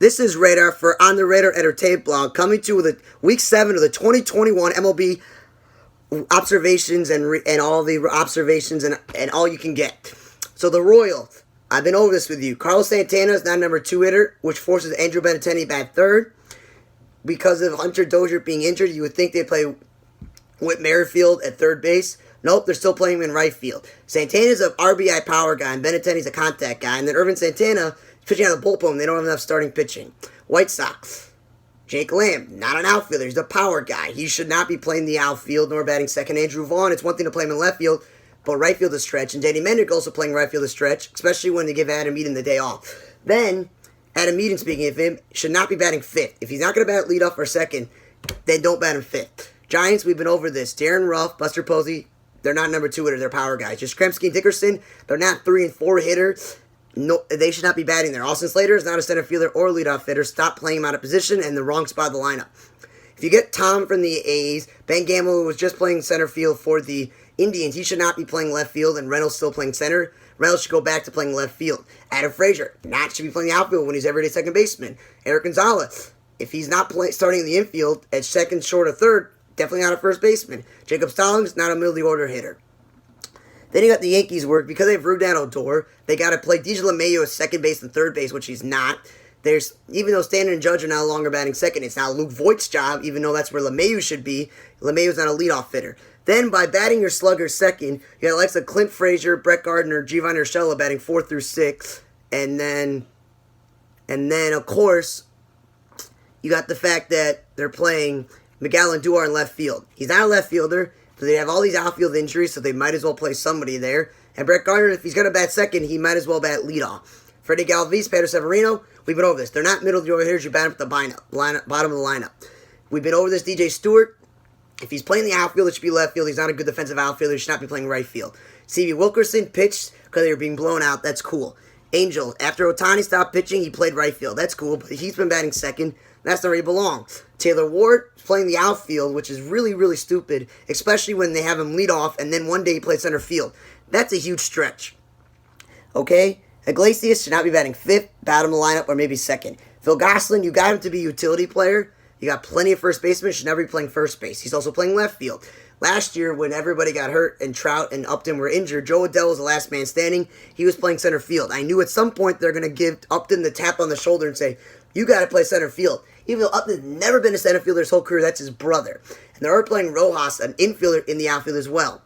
This is Radar for On the Radar Entertainment Blog, coming to you with Week 7 of the 2021 MLB Observations and all the observations and all you can get. So the Royals, I've been over this with you. Carlos Santana is now number 2 hitter, which forces Andrew Benintendi bat third. Because of Hunter Dozier being injured, you would think they'd play Whit Merrifield at third base. Nope, they're still playing him in right field. Santana's an RBI power guy, and Benintendi's a contact guy. And then Irvin Santana is pitching out of the bullpen. They don't have enough starting pitching. White Sox, Jake Lamb, not an outfielder. He's a power guy. He should not be playing the outfield nor batting second. Andrew Vaughn, it's one thing to play him in left field, but right field is stretch. And Danny Mendick also playing right field is stretch, especially when they give Adam Eaton the day off. Then, Adam Eaton, speaking of him, should not be batting fifth. If he's not going to bat leadoff or second, then don't bat him fifth. Giants, we've been over this. Darren Ruff, Buster Posey, they're not number 2 hitters, they're power guys. Just Kremsky and Dickerson, they're not 3 and 4 hitters. No, they should not be batting there. Austin Slater is not a center fielder or leadoff hitter. Stop playing him out of position and the wrong spot of the lineup. If you get Tom from the A's, Ben Gamble, who was just playing center field for the Indians, he should not be playing left field, and Reynolds still playing center. Reynolds should go back to playing left field. Adam Frazier, not should be playing the outfield when he's everyday second baseman. Eric Gonzalez, if he's not starting in the infield at second, short, or third, definitely not a first baseman. Jacob Stallings, not a middle of the order hitter. Then you got the Yankees work. Because they have Rudan Odor, they got to play DJ LeMahieu as second base and third base, which he's not. Even though Stanton and Judge are no longer batting second, it's now Luke Voigt's job, even though that's where LeMahieu should be. LeMahieu's not a leadoff hitter. Then, by batting your slugger second, you got likes of Clint Frazier, Brett Gardner, Giovanni Urshela batting 4 through 6. And then, of course, you got the fact that they're playing Miguel Andujar in left field. He's not a left fielder, so they have all these outfield injuries, so they might as well play somebody there. And Brett Gardner, if he's going to bat second, he might as well bat leadoff. Freddie Galvis, Pedro Severino, we've been over this. They're not middle of the order hitters, you bat them at the bottom of the lineup. We've been over this. DJ Stewart, if he's playing the outfield, it should be left field. He's not a good defensive outfielder. He should not be playing right field. C.V. Wilkerson pitched because they were being blown out. That's cool. Angel, after Ohtani stopped pitching, he played right field. That's cool, but he's been batting second. That's not where he belongs. Taylor Ward is playing the outfield, which is really, really stupid, especially when they have him lead off, and then one day he plays center field. That's a huge stretch. Okay? Iglesias should not be batting fifth, bottom of the lineup, or maybe second. Phil Gosselin, you got him to be a utility player. You got plenty of first basemen, should never be playing first base. He's also playing left field. Last year, when everybody got hurt and Trout and Upton were injured, Joe Adell was the last man standing. He was playing center field. I knew at some point they're going to give Upton the tap on the shoulder and say, you got to play center field. Even though Upton's never been a center fielder his whole career, that's his brother. And they are playing Rojas, an infielder, in the outfield as well.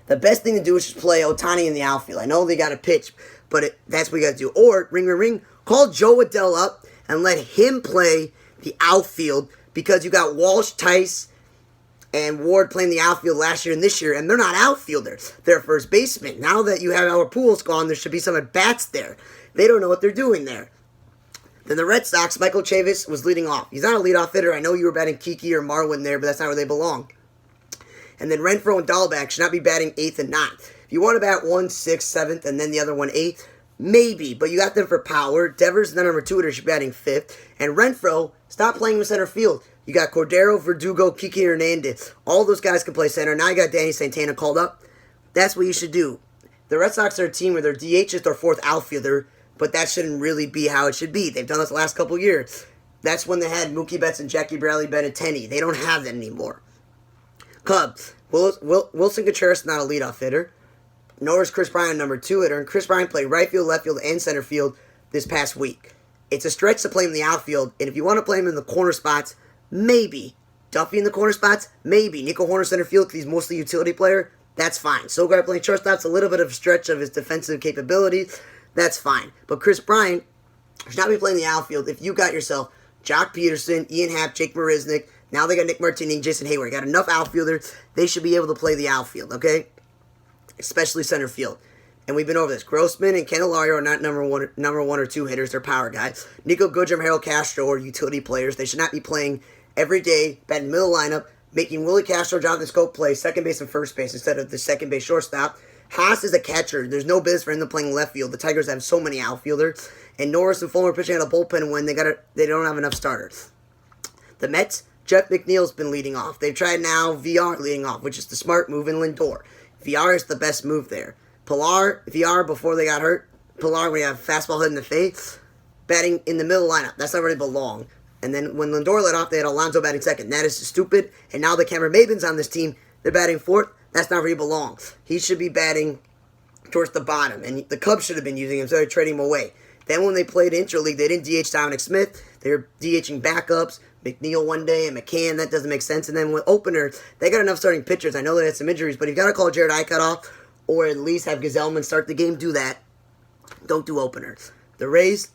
The best thing to do is just play Ohtani in the outfield. I know they got to pitch, but that's what you got to do. Or, ring, call Joe Adell up and let him play the outfield, because you got Walsh, Tice, and Ward playing the outfield last year and this year, and they're not outfielders. They're first basemen. Now that you have Albert Pujols gone, there should be some at-bats there. They don't know what they're doing there. Then the Red Sox, Michael Chavis was leading off. He's not a leadoff hitter. I know you were batting Kiki or Marwin there, but that's not where they belong. And then Renfroe and Dahlbeck should not be batting 8th and 9th. If you want to bat 1, 6th, 7th, and then the other one 8th, maybe, but you got them for power. Devers, the number 2 hitter, should be batting 5th. And Renfroe, stop playing in center field. You got Cordero, Verdugo, Kiki Hernandez. All those guys can play center. Now you got Danny Santana called up. That's what you should do. The Red Sox are a team where their DH is their 4th outfielder, but that shouldn't really be how it should be. They've done this the last couple years. That's when they had Mookie Betts and Jackie Bradley Benintendi. They don't have that anymore. Cubs, Wilson Contreras, not a leadoff hitter. Nor is Chris Bryant number 2 hitter. And Chris Bryant played right field, left field, and center field this past week. It's a stretch to play him in the outfield. And if you want to play him in the corner spots, maybe. Duffy in the corner spots, maybe. Nico Horner center field, because he's mostly a utility player, that's fine. Sogard playing shortstop's a little bit of a stretch of his defensive capabilities. That's fine. But Chris Bryant should not be playing the outfield if you got yourself Jock Peterson, Ian Happ, Jake Marisnick. Now they got Nick Martini and Jason Hayward. Got enough outfielders. They should be able to play the outfield, okay? Especially center field. And we've been over this. Grossman and Candelario are not number one or 2 hitters. They're power guys. Nico Goodrum, Harold Castro are utility players. They should not be playing every day, batting middle lineup, making Willie Castro, Jonathan Scope play second base and first base instead of the second base shortstop. Haas is a catcher. There's no business for him to playing left field. The Tigers have so many outfielders. And Norris and Fulmer pitching out of bullpen when they don't have enough starters. The Mets, Jeff McNeil's been leading off. They've tried now VR leading off, which is the smart move in Lindor. VR is the best move there. VR, before they got hurt, Pilar, when he had a fastball hit in the face, batting in the middle lineup. That's not where they belong. And then when Lindor led off, they had Alonso batting second. That is stupid. And now the Cameron Maybins on this team, they're batting fourth. That's not where he belongs. He should be batting towards the bottom. And the Cubs should have been using him, so they're trading him away. Then when they played Interleague, they didn't DH Dominic Smith. They were DHing backups, McNeil one day and McCann. That doesn't make sense. And then with opener, they got enough starting pitchers. I know they had some injuries, but you've got to call Jared Eichert off or at least have Gazelman start the game. Do that. Don't do openers. The Rays,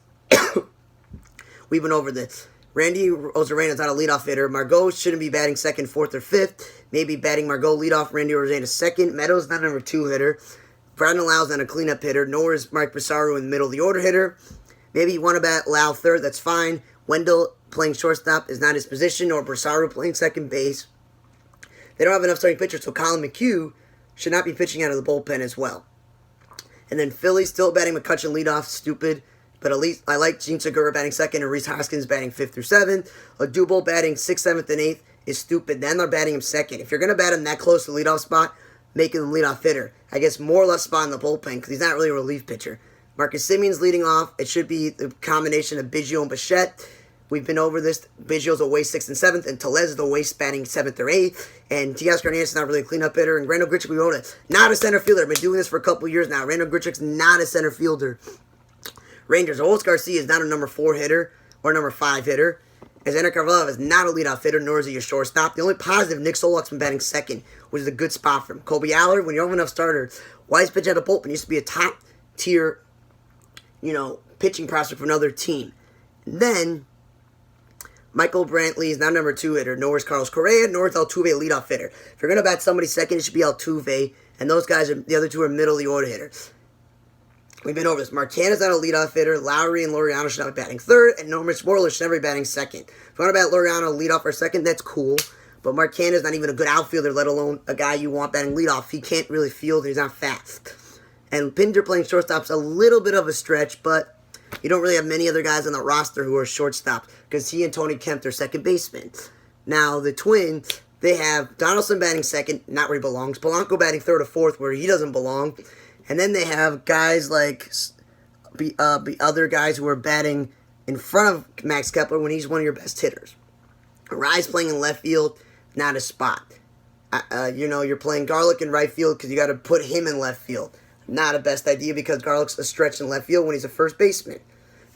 we've been over this. Randy Rosarena's not a leadoff hitter. Margot shouldn't be batting second, fourth, or fifth. Maybe batting Margot leadoff, Randy Rosarena second. Meadows not a number 2 hitter. Brandon Lau's not a cleanup hitter, nor is Mike Brassaro in the middle of the order hitter. Maybe you want to bat Lau third, that's fine. Wendell playing shortstop is not his position, or Brassaro playing second base. They don't have enough starting pitchers, so Colin McHugh should not be pitching out of the bullpen as well. And then Philly still batting McCutcheon leadoff, stupid. But at least I like Gene Segura batting second and Rhys Hoskins batting 5th through 7th. Odubel batting 6th, 7th, and 8th is stupid. Then they're batting him second. If you're going to bat him that close to the leadoff spot, make him leadoff hitter. I guess more or less spot in the bullpen because he's not really a relief pitcher. Marcus Semion's leading off. It should be the combination of Biggio and Bichette. We've been over this. Biggio's away 6th and 7th, and Tellez is away batting 7th or 8th. And Teoscar Hernandez is not really a cleanup hitter. And Randall Grichuk, we wrote it, not a center fielder. I've been doing this for a couple years now. Randall Grichuk's not a center fielder. Rangers, Olis Garcia is not a number 4 hitter or number 5 hitter. As Ender Carvalho is not a leadoff hitter, nor is he a shortstop. The only positive, Nick Solak's been batting second, which is a good spot for him. Kobe Allard, when you don't have enough starters, why is pitch out of bullpen? He used to be a top tier, pitching prospect for another team. And then Michael Brantley is not a number 2 hitter, nor is Carlos Correa, nor is Altuve a leadoff hitter. If you're going to bat somebody second, it should be Altuve, and those guys, the other two are middle of the order hitters. We've been over this. Marquez not a leadoff hitter. Lowry and Laureano should not be batting third, and Norman Sporler should never be batting second. If you want to bat Laureano leadoff or second, that's cool. But Marquez is not even a good outfielder, let alone a guy you want batting leadoff. He can't really field, and he's not fast. And Pinder playing shortstop's a little bit of a stretch, but you don't really have many other guys on the roster who are shortstops because he and Tony Kemp are second basemen. Now, the Twins, they have Donaldson batting second, not where he belongs. Polanco batting third or fourth, where he doesn't belong. And then they have guys like other guys who are batting in front of Max Kepler when he's one of your best hitters. Rise playing in left field, not a spot. You're playing Garlick in right field because you got to put him in left field. Not a best idea because Garlick's a stretch in left field when he's a first baseman.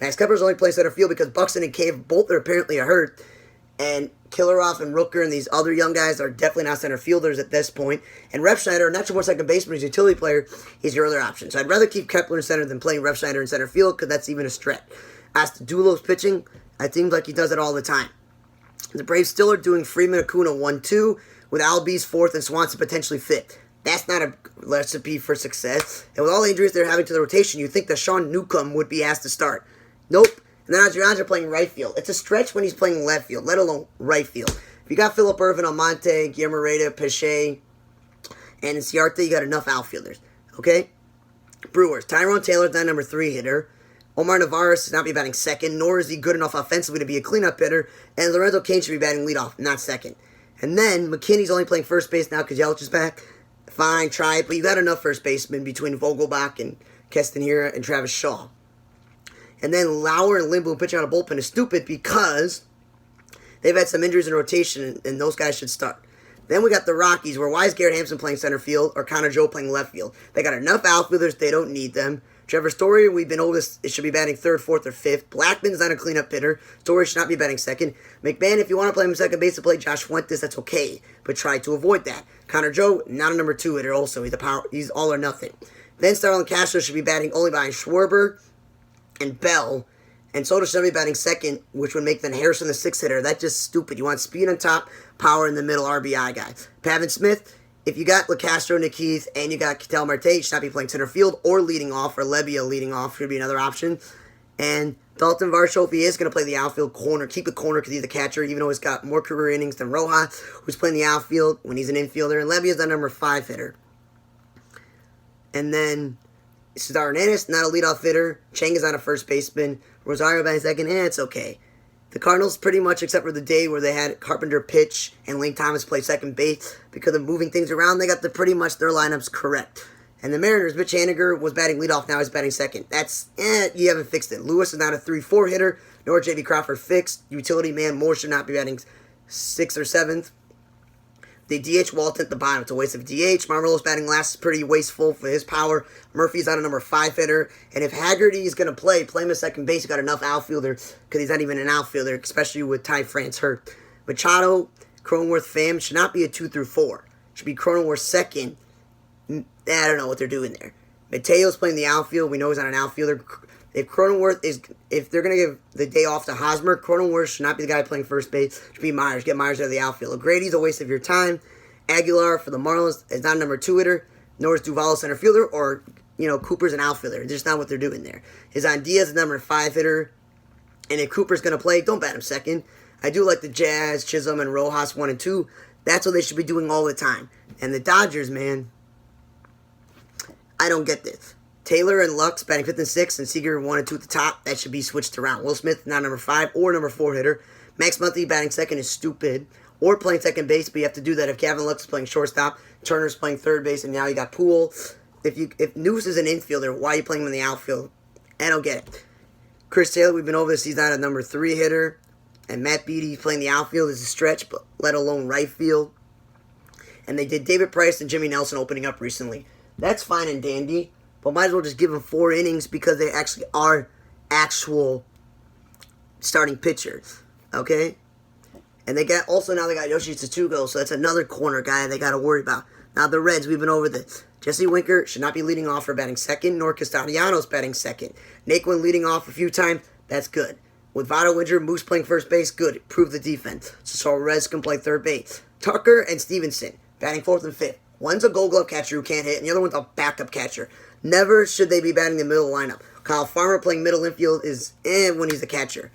Max Kepler's only playing center field because Buxton and Cave both are apparently hurt. And Killeroff and Rooker and these other young guys are definitely not center fielders at this point. And Refsnyder, not your more second baseman, he's a utility player, he's your other option. So I'd rather keep Kepler in center than playing Refsnyder in center field because that's even a stretch. As to Dulo's pitching, it seems like he does it all the time. The Braves still are doing Freeman Acuna 1-2 with Albies 4th and Swanson potentially 5th. That's not a recipe for success. And with all the injuries they're having to the rotation, you'd think that Sean Newcomb would be asked to start. Nope. And then Adrian's playing right field. It's a stretch when he's playing left field, let alone right field. If you got Philip Irvin, Almonte, Guillermo Reda, Pache, and Ciarte, you got enough outfielders. Okay? Brewers. Tyrone Taylor's not number 3 hitter. Omar Narvaez does not be batting second, nor is he good enough offensively to be a cleanup hitter. And Lorenzo Cain should be batting leadoff, not second. And then McKinney's only playing first base now because Yelich is back. Fine, try it, but you got enough first basemen between Vogelbach and Castanera and Travis Shaw. And then Lauer and Limbo pitching out of bullpen is stupid because they've had some injuries in rotation, and those guys should start. Then we got the Rockies, where why is Garrett Hampson playing center field or Connor Joe playing left field? They got enough outfielders, they don't need them. Trevor Story, we've been over this, it should be batting third, fourth, or fifth. Blackman's not a cleanup hitter. Story should not be batting second. McMahon, if you want to play him second base to play Josh Fuentes, that's okay, but try to avoid that. Connor Joe, not a number 2 hitter also. He's all or nothing. Then Starlin Castro should be batting only behind Schwarber and Bell, and Soto should be batting second, which would make then Harrison the 6th hitter. That's just stupid. You want speed on top, power in the middle, RBI guy. Pavin Smith, if you got LeCastro, Nick Heath, and you got Ketel Marte, you should not be playing center field or leading off, or Lebia leading off should be another option. And Dalton Varsho, if he is going to play the outfield corner, keep the corner because he's the catcher, even though he's got more career innings than Rojas, who's playing the outfield when he's an infielder. And Levia's the number 5 hitter. And then Cesar Hernandez, not a leadoff hitter. Chang is not a first baseman. Rosario batting second, it's okay. The Cardinals, pretty much except for the day where they had Carpenter pitch and Lane Thomas play second base, because of moving things around, they got pretty much their lineups correct. And the Mariners, Mitch Haniger was batting leadoff, now he's batting second. That's, you haven't fixed it. Lewis is not a 3-4 hitter, nor J.B. Crawford fixed. Utility man Moore should not be batting 6th or 7th. They DH Walton at the bottom. It's a waste of DH. Marmelo's batting last is pretty wasteful for his power. Murphy's on a number 5 hitter. And if Haggerty is going to play him at second base. He's got enough outfielder because he's not even an outfielder, especially with Ty France hurt. Machado, Cronenworth, Pham should not be a 2 through 4. Should be Cronenworth second. I don't know what they're doing there. Mateo's playing the outfield. We know he's not an outfielder. If they're going to give the day off to Hosmer, Cronenworth should not be the guy playing first base. It should be Myers. Get Myers out of the outfield. O'Grady's a waste of your time. Aguilar for the Marlins is not a number 2 hitter, nor is Duvall a center fielder, or, Cooper's an outfielder. It's just not what they're doing there. Hizan Diaz is a number 5 hitter, and if Cooper's going to play, don't bat him second. I do like the Jazz, Chisholm, and Rojas 1 and 2. That's what they should be doing all the time. And the Dodgers, man, I don't get this. Taylor and Lux batting 5th and 6th, and Seager 1 and 2 at the top. That should be switched around. Will Smith, not number 5 or number 4 hitter. Max Muncy batting second is stupid. Or playing second base, but you have to do that if Gavin Lux is playing shortstop, Turner's playing third base, and now you got Poole. If Noose is an infielder, why are you playing him in the outfield? I don't get it. Chris Taylor, we've been over this. He's not a number 3 hitter. And Matt Beattie playing the outfield is a stretch, but let alone right field. And they did David Price and Jimmy Nelson opening up recently. That's fine and dandy. But might as well just give them 4 innings because they actually are actual starting pitchers. Okay? And now they got Yoshi Tsutsugo, so that's another corner guy they got to worry about. Now the Reds, we've been over this. Jesse Winker should not be leading off for batting second, nor Castellanos batting second. Naquin leading off a few times, that's good. With Votto injured, Moose playing first base, good. Improve the defense. So Reds can play third base. Tucker and Stevenson batting 4th and 5th. One's a gold glove catcher who can't hit, and the other one's a backup catcher. Never should they be batting the middle lineup. Kyle Farmer playing middle infield is when he's the catcher.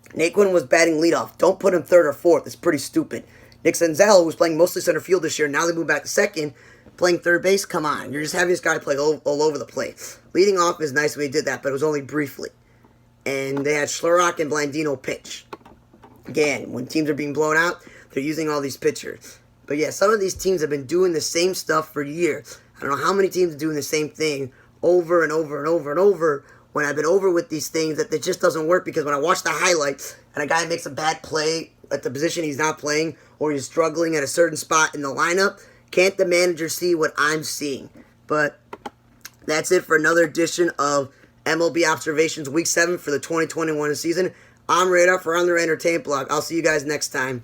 Naquin was batting leadoff. Don't put him 3rd or 4th. It's pretty stupid. Nick Senzel, who's playing mostly center field this year, now they move back to second, playing third base. Come on. You're just having this guy play all over the place. Leading off is nice when he did that, but it was only briefly. And they had Schlerach and Blandino pitch. Again, when teams are being blown out, they're using all these pitchers. But yeah, some of these teams have been doing the same stuff for years. I don't know how many teams are doing the same thing over and over and over and over when I've been over with these things that it just doesn't work because when I watch the highlights and a guy makes a bad play at the position he's not playing or he's struggling at a certain spot in the lineup, can't the manager see what I'm seeing? But that's it for another edition of MLB Observations Week 7 for the 2021 season. I'm Radar for On The Entertainment Blog. I'll see you guys next time.